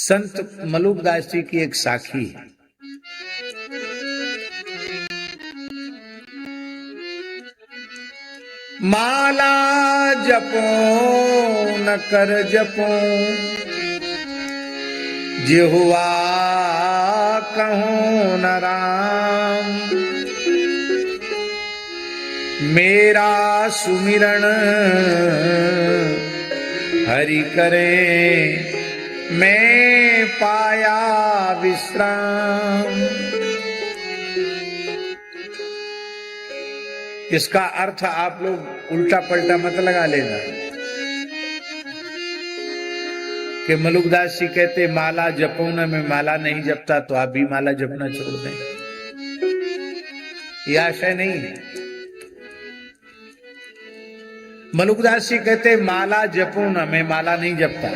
संत मलुकदास जी की एक साखी है। माला जपो न कर जपो जिह्वा कहूं न राम, मेरा सुमिरन हरि करे मैं पाया विश्राम। इसका अर्थ आप लोग उल्टा पलटा मत लगा लेना कि मलुकदास जी कहते माला जपो ना, मैं माला नहीं जपता तो आप भी माला जपना छोड़ दें, यह आशय नहीं है। मलुकदास जी कहते माला जपो ना, मैं माला नहीं जपता।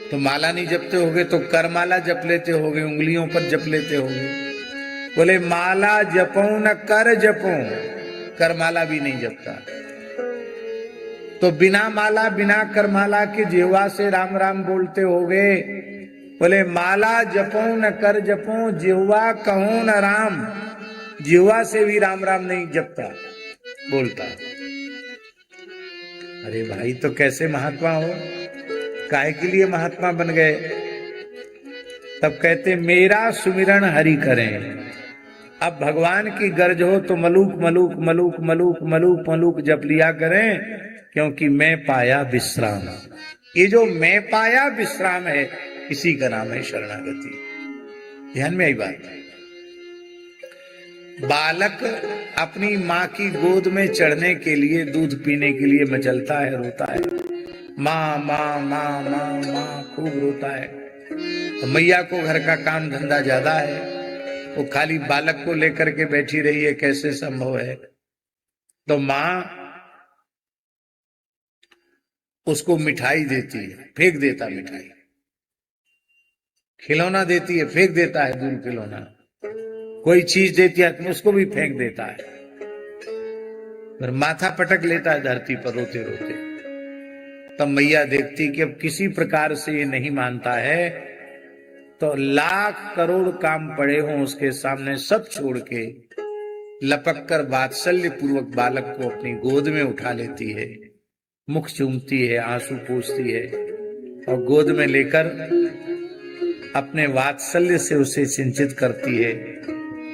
तो माला नहीं जपते होगे तो करमाला जप लेते होगे, उंगलियों पर जप लेते होगे। बोले माला जपो न कर जपो, करमाला भी नहीं जपता। तो बिना माला बिना करमाला के जिह्वा से राम राम बोलते होगे। बोले माला जपो न कर जपो जिह्वा कहूं न राम, जिह्वा से भी राम राम नहीं जपता बोलता। अरे भाई तो कैसे महात्मा हो, काहे के लिए महात्मा बन गए? तब कहते मेरा सुमिरन हरि करें। अब भगवान की गर्ज हो तो मलूक मलूक मलूक मलूक मलूक मलूक जप लिया करें, क्योंकि मैं पाया विश्राम। ये जो मैं पाया विश्राम है, इसी का नाम है शरणागति। ध्यान में आई बात। बालक अपनी माँ की गोद में चढ़ने के लिए, दूध पीने के लिए मचलता है, रोता है, माँ माँ माँ माँ माँ खूब रोता है। तो मैया को घर का काम धंधा ज्यादा है, वो खाली बालक को लेकर के बैठी रही है, कैसे संभव है? तो माँ उसको मिठाई देती है, फेंक देता मिठाई, खिलौना देती है, फेंक देता है दूर खिलौना, कोई चीज देती है तो उसको भी फेंक देता है, फिर माथा पटक लेता है धरती पर रोते रोते। तब मैया देखती कि अब किसी प्रकार से ये नहीं मानता है, तो लाख करोड़ काम पड़े हों उसके सामने, सब छोड़ के लपक कर वात्सल्य पूर्वक बालक को अपनी गोद में उठा लेती है, मुख चूमती है, आंसू पोंछती है, और गोद में लेकर अपने वात्सल्य से उसे सिंचित करती है,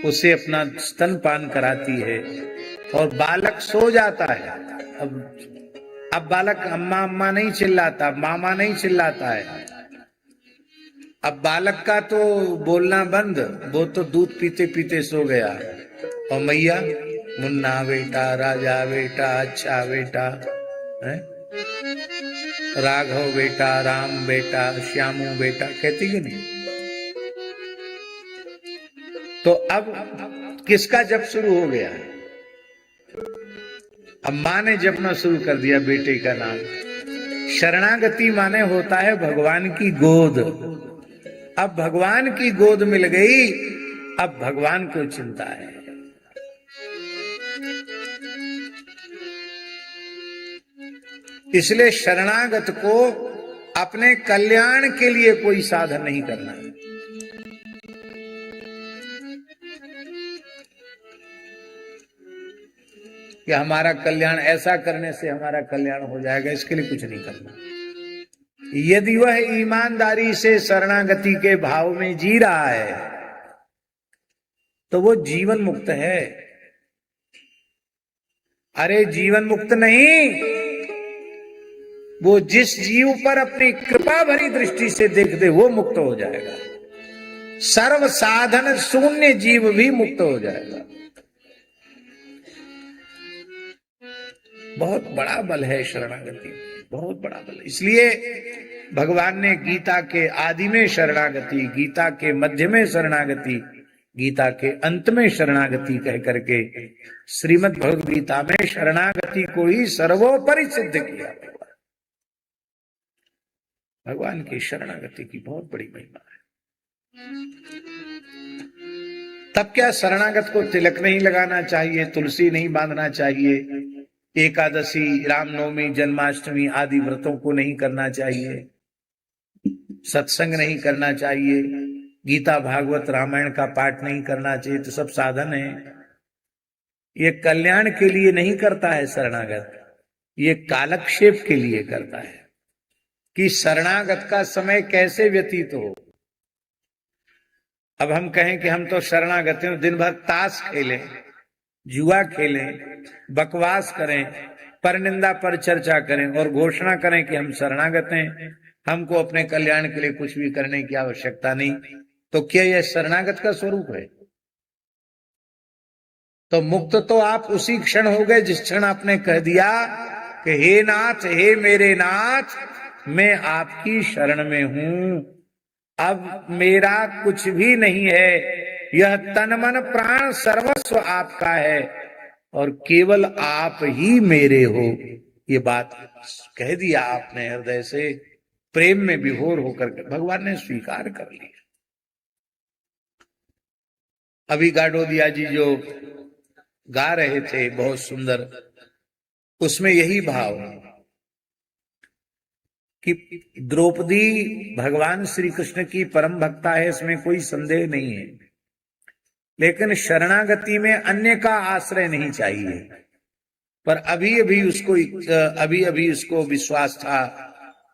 उसे अपना स्तनपान कराती है, और बालक सो जाता है। अब बालक अम्मा अम्मा नहीं चिल्लाता, मामा नहीं चिल्लाता है। अब बालक का तो बोलना बंद, वो तो दूध पीते पीते सो गया। और मैया मुन्ना बेटा, राजा बेटा, अच्छा बेटा है, राघव बेटा, राम बेटा, श्यामू बेटा कहती कि नहीं? तो अब किसका जप शुरू हो गया? अब माँ ने जपना शुरू कर दिया बेटे का नाम। शरणागति माने होता है भगवान की गोद। अब भगवान की गोद मिल गई, अब भगवान को चिंता है। इसलिए शरणागत को अपने कल्याण के लिए कोई साधन नहीं करना है। कि हमारा कल्याण ऐसा करने से हमारा कल्याण हो जाएगा, इसके लिए कुछ नहीं करना। यदि वह ईमानदारी से शरणागति के भाव में जी रहा है तो वो जीवन मुक्त है। अरे जीवन मुक्त नहीं, वो जिस जीव पर अपनी कृपा भरी दृष्टि से देख दे वो मुक्त हो जाएगा। सर्व साधन शून्य जीव भी मुक्त हो जाएगा। बहुत बड़ा बल है शरणागति, बहुत बड़ा बल। इसलिए भगवान ने गीता के आदि में शरणागति, गीता के मध्य में शरणागति, गीता के अंत में शरणागति कह करके श्रीमद् भगवद गीता में शरणागति को ही सर्वोपरि सिद्ध किया। भगवान की शरणागति की बहुत बड़ी महिमा है। तब क्या शरणागत को तिलक नहीं लगाना चाहिए, तुलसी नहीं बांधना चाहिए, एकादशी, रामनवमी, जन्माष्टमी आदि व्रतों को नहीं करना चाहिए? सत्संग नहीं करना चाहिए, गीता भागवत रामायण का पाठ नहीं करना चाहिए, तो सब साधन है। ये कल्याण के लिए नहीं करता है शरणागत, ये कालक्षेप के लिए करता है कि शरणागत का समय कैसे व्यतीत हो। अब हम कहें कि हम तो शरणागत हैं, दिन भर ताश खेलें, जुआ खेलें, बकवास करें, परनिंदा पर चर्चा करें और घोषणा करें कि हम शरणागत हैं, हमको अपने कल्याण के लिए कुछ भी करने की आवश्यकता नहीं, तो क्या यह शरणागत का स्वरूप है? तो मुक्त तो आप उसी क्षण हो गए जिस क्षण आपने कह दिया कि हे नाथ, हे मेरे नाथ, मैं आपकी शरण में हूं, अब मेरा कुछ भी नहीं है, यह तन मन प्राण सर्वस्व आपका है और केवल आप ही मेरे हो। ये बात कह दिया आपने हृदय से, प्रेम में विभोर होकर के भगवान ने स्वीकार कर लिया। अभी गाडोदिया जी जो गा रहे थे बहुत सुंदर, उसमें यही भाव कि द्रौपदी भगवान श्री कृष्ण की परम भक्ता है, इसमें कोई संदेह नहीं है, लेकिन शरणागति में अन्य का आश्रय नहीं चाहिए। पर अभी अभी उसको विश्वास था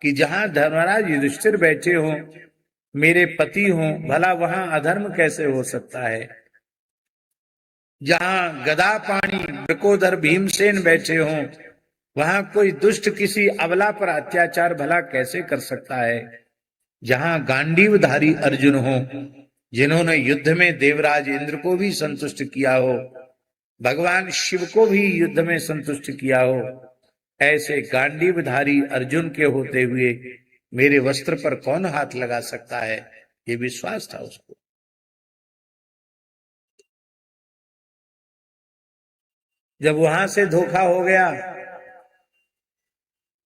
कि जहां धर्मराज युधिष्ठिर बैठे हों, मेरे पति हों, भला वहां अधर्म कैसे हो सकता है। जहां गदा पाणी वृकोधर भीमसेन बैठे हों, वहां कोई दुष्ट किसी अबला पर अत्याचार भला कैसे कर सकता है। जहां गांडीवधारी अर्जुन हो, जिन्होंने युद्ध में देवराज इंद्र को भी संतुष्ट किया हो, भगवान शिव को भी युद्ध में संतुष्ट किया हो, ऐसे गांडीवधारी अर्जुन के होते हुए मेरे वस्त्र पर कौन हाथ लगा सकता है, ये विश्वास था उसको। जब वहां से धोखा हो गया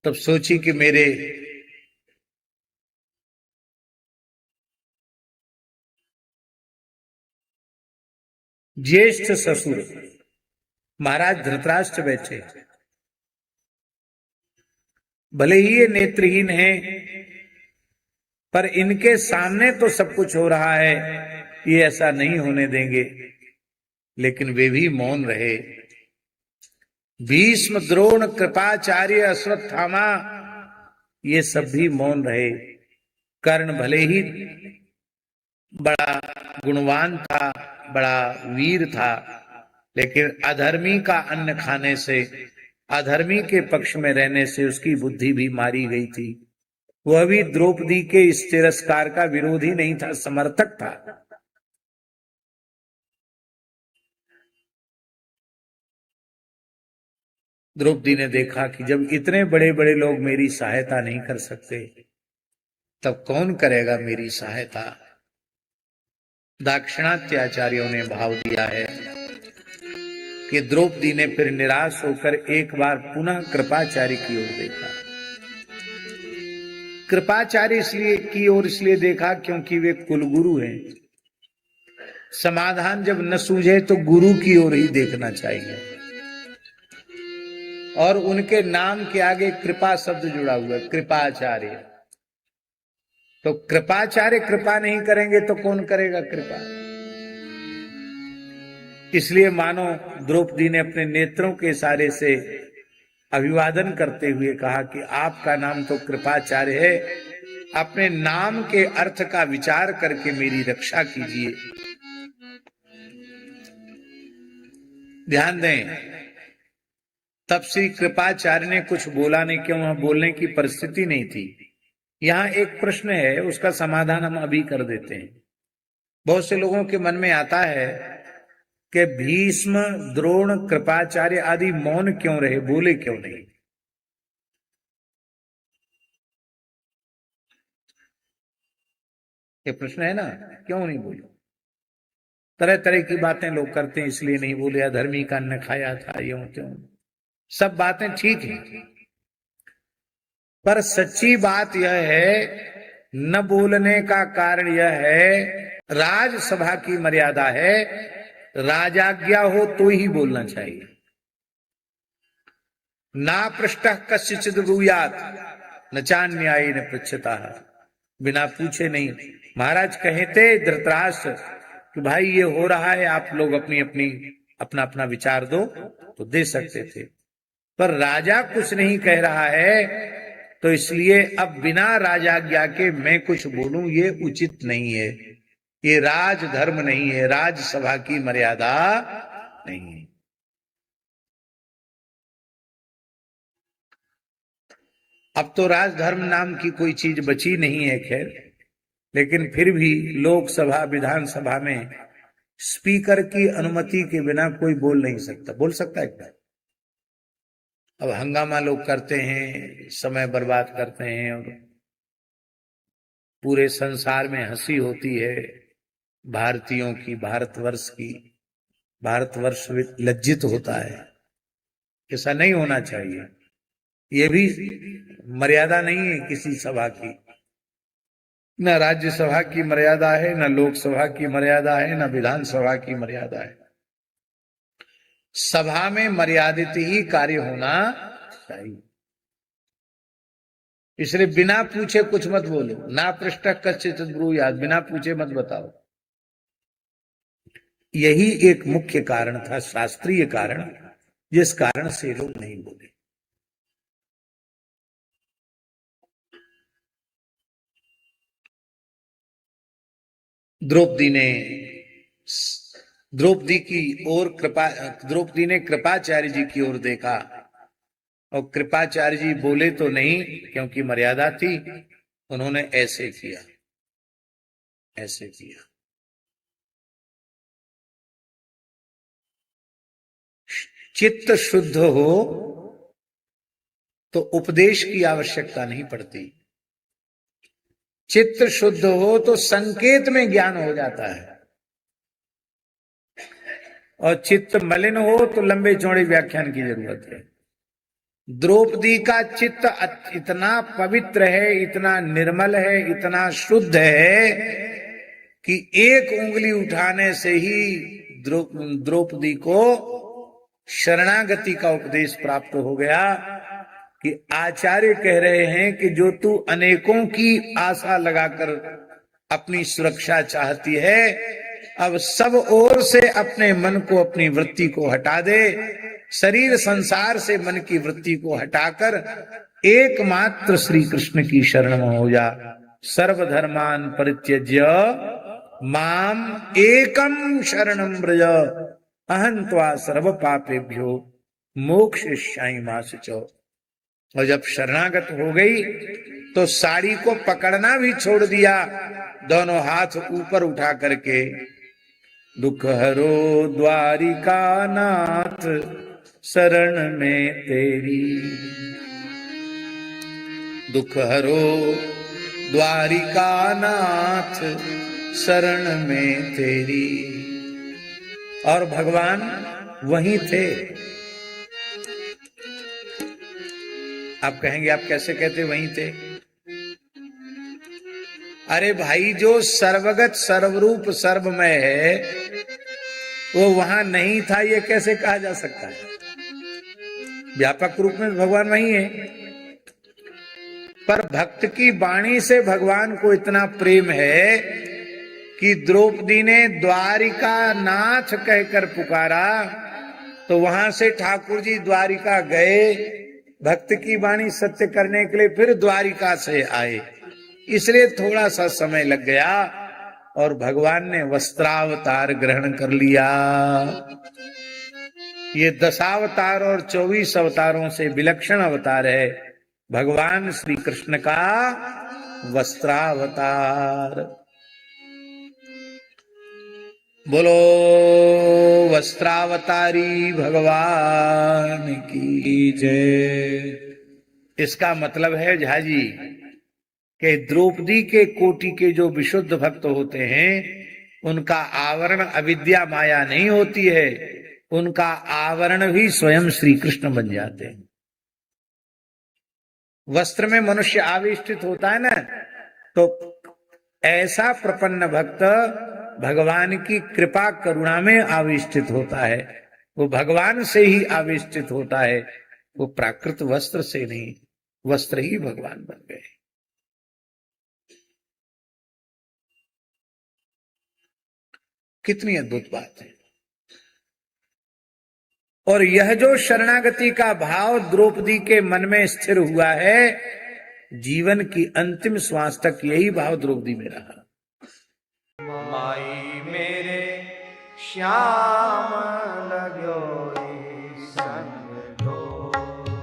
तब सोची कि मेरे ज्येष्ठ ससुर महाराज धृतराष्ट्र बैठे, भले ही ये नेत्रहीन हैं, पर इनके सामने तो सब कुछ हो रहा है, ये ऐसा नहीं होने देंगे। लेकिन वे भी मौन रहे। भीष्म, द्रोण, कृपाचार्य, अश्वत्थामा, ये सब भी मौन रहे। कर्ण भले ही बड़ा गुणवान था, बड़ा वीर था, लेकिन अधर्मी का अन्न खाने से, अधर्मी के पक्ष में रहने से उसकी बुद्धि भी मारी गई थी। वह भी द्रौपदी के इस तिरस्कार का विरोधी नहीं था, समर्थक था। द्रौपदी ने देखा कि जब इतने बड़े बड़े लोग मेरी सहायता नहीं कर सकते, तब कौन करेगा मेरी सहायता। दाक्षिणात्याचार्यों ने भाव दिया है कि द्रौपदी ने फिर निराश होकर एक बार पुनः कृपाचार्य की ओर देखा। कृपाचार्य इसलिए की ओर इसलिए देखा क्योंकि वे कुलगुरु हैं। समाधान जब न सूझे तो गुरु की ओर ही देखना चाहिए, और उनके नाम के आगे कृपा शब्द जुड़ा हुआ है, कृपाचार्य। तो कृपाचार्य कृपा नहीं करेंगे तो कौन करेगा कृपा। इसलिए मानो द्रौपदी ने अपने नेत्रों के इशारे से अभिवादन करते हुए कहा कि आपका नाम तो कृपाचार्य है, अपने नाम के अर्थ का विचार करके मेरी रक्षा कीजिए। ध्यान दें, तब श्री कृपाचार्य ने कुछ बोला नहीं, क्यों, वहां बोलने की परिस्थिति नहीं थी। यहां एक प्रश्न है, उसका समाधान हम अभी कर देते हैं। बहुत से लोगों के मन में आता है कि भीष्म, द्रोण, कृपाचार्य आदि मौन क्यों रहे, बोले क्यों नहीं। ये प्रश्न है ना, क्यों नहीं बोले। तरह तरह की बातें लोग करते हैं, इसलिए नहीं बोले, अधर्मी का अन्न खाया था, यूं त्यों, सब बातें ठीक है, पर सच्ची बात यह है, न बोलने का कारण यह है, राजसभा की मर्यादा है, राजाज्ञा हो तो ही बोलना चाहिए। ना पृष्ठ कश्चित् ब्रूयात् न चान्यायेन पृच्छता। बिना पूछे नहीं। महाराज कहते धृतराष्ट्र कि भाई ये हो रहा है, आप लोग अपनी अपनी अपना अपना विचार दो, तो दे सकते थे, पर राजा कुछ नहीं कह रहा है, तो इसलिए अब बिना राजाज्ञा के मैं कुछ बोलूं ये उचित नहीं है, ये राजधर्म नहीं है, राजसभा की मर्यादा नहीं है। अब तो राजधर्म नाम की कोई चीज बची नहीं है खैर, लेकिन फिर भी लोकसभा विधानसभा में स्पीकर की अनुमति के बिना कोई बोल नहीं सकता। बोल सकता है क्या? अब हंगामा लोग करते हैं, समय बर्बाद करते हैं, और पूरे संसार में हंसी होती है भारतीयों की, भारतवर्ष की। भारतवर्ष लज्जित होता है। ऐसा नहीं होना चाहिए। ये भी मर्यादा नहीं है किसी सभा की, न राज्यसभा की मर्यादा है, न लोकसभा की मर्यादा है, न विधानसभा की मर्यादा है। सभा में मर्यादित ही कार्य होना चाहिए। इसलिए बिना पूछे कुछ मत बोलो। ना पृष्ठ कश्चित् ब्रूयात्, बिना पूछे मत बताओ। यही एक मुख्य कारण था, शास्त्रीय कारण, जिस कारण से लोग नहीं बोले। द्रौपदी ने कृपाचार्य जी की ओर देखा, और कृपाचार्य जी बोले तो नहीं क्योंकि मर्यादा थी, उन्होंने ऐसे किया, ऐसे किया। चित्त शुद्ध हो तो उपदेश की आवश्यकता नहीं पड़ती। चित्त शुद्ध हो तो संकेत में ज्ञान हो जाता है, और चित्त मलिन हो तो लंबे चौड़े व्याख्यान की जरूरत है। द्रौपदी का चित्त इतना पवित्र है, इतना निर्मल है, इतना शुद्ध है कि एक उंगली उठाने से ही द्रौपदी को शरणागति का उपदेश प्राप्त हो गया, कि आचार्य कह रहे हैं कि जो तू अनेकों की आशा लगाकर अपनी सुरक्षा चाहती है, अब सब ओर से अपने मन को, अपनी वृत्ति को हटा दे। शरीर संसार से मन की वृत्ति को हटाकर एकमात्र श्री कृष्ण की शरण में हो जा। सर्वधर्मान परित्यज्य माम एकम शरणं व्रज, अहं त्वा सर्व पापेभ्यो मोक्षयिष्यामि मा शुचौ। और जब शरणागत हो गई तो साड़ी को पकड़ना भी छोड़ दिया, दोनों हाथ ऊपर उठा करके, दुख हरो द्वारिका नाथ शरण में तेरी, दुख हरो द्वारिका नाथ शरण में तेरी। और भगवान वहीं थे। आप कहेंगे आप कैसे कहते वहीं थे? अरे भाई, जो सर्वगत सर्वरूप सर्वमय है वो वहां नहीं था, ये कैसे कहा जा सकता है? व्यापक रूप में भगवान वहीं है, पर भक्त की वाणी से भगवान को इतना प्रेम है कि द्रौपदी ने द्वारिका नाथ कहकर पुकारा, तो वहां से ठाकुर जी द्वारिका गए, भक्त की वाणी सत्य करने के लिए फिर द्वारिका से आए। इसलिए थोड़ा सा समय लग गया, और भगवान ने वस्त्रावतार ग्रहण कर लिया। ये 10 अवतार और 24 अवतारों से विलक्षण अवतार है भगवान श्री कृष्ण का वस्त्रावतार। बोलो वस्त्रावतारी भगवान की जय। इसका मतलब है झाजी कि द्रौपदी के कोटि के जो विशुद्ध भक्त होते हैं, उनका आवरण अविद्या माया नहीं होती है, उनका आवरण भी स्वयं श्री कृष्ण बन जाते हैं। वस्त्र में मनुष्य आविष्टित होता है ना, तो ऐसा प्रपन्न भक्त भगवान की कृपा करुणा में आविष्टित होता है, वो भगवान से ही आविष्टित होता है, वो प्राकृत वस्त्र से नहीं, वस्त्र ही भगवान बन गए। कितनी अद्भुत बात है। और यह जो शरणागति का भाव द्रौपदी के मन में स्थिर हुआ है, जीवन की अंतिम श्वास तक यही भाव द्रौपदी में रहा। माई मेरे श्याम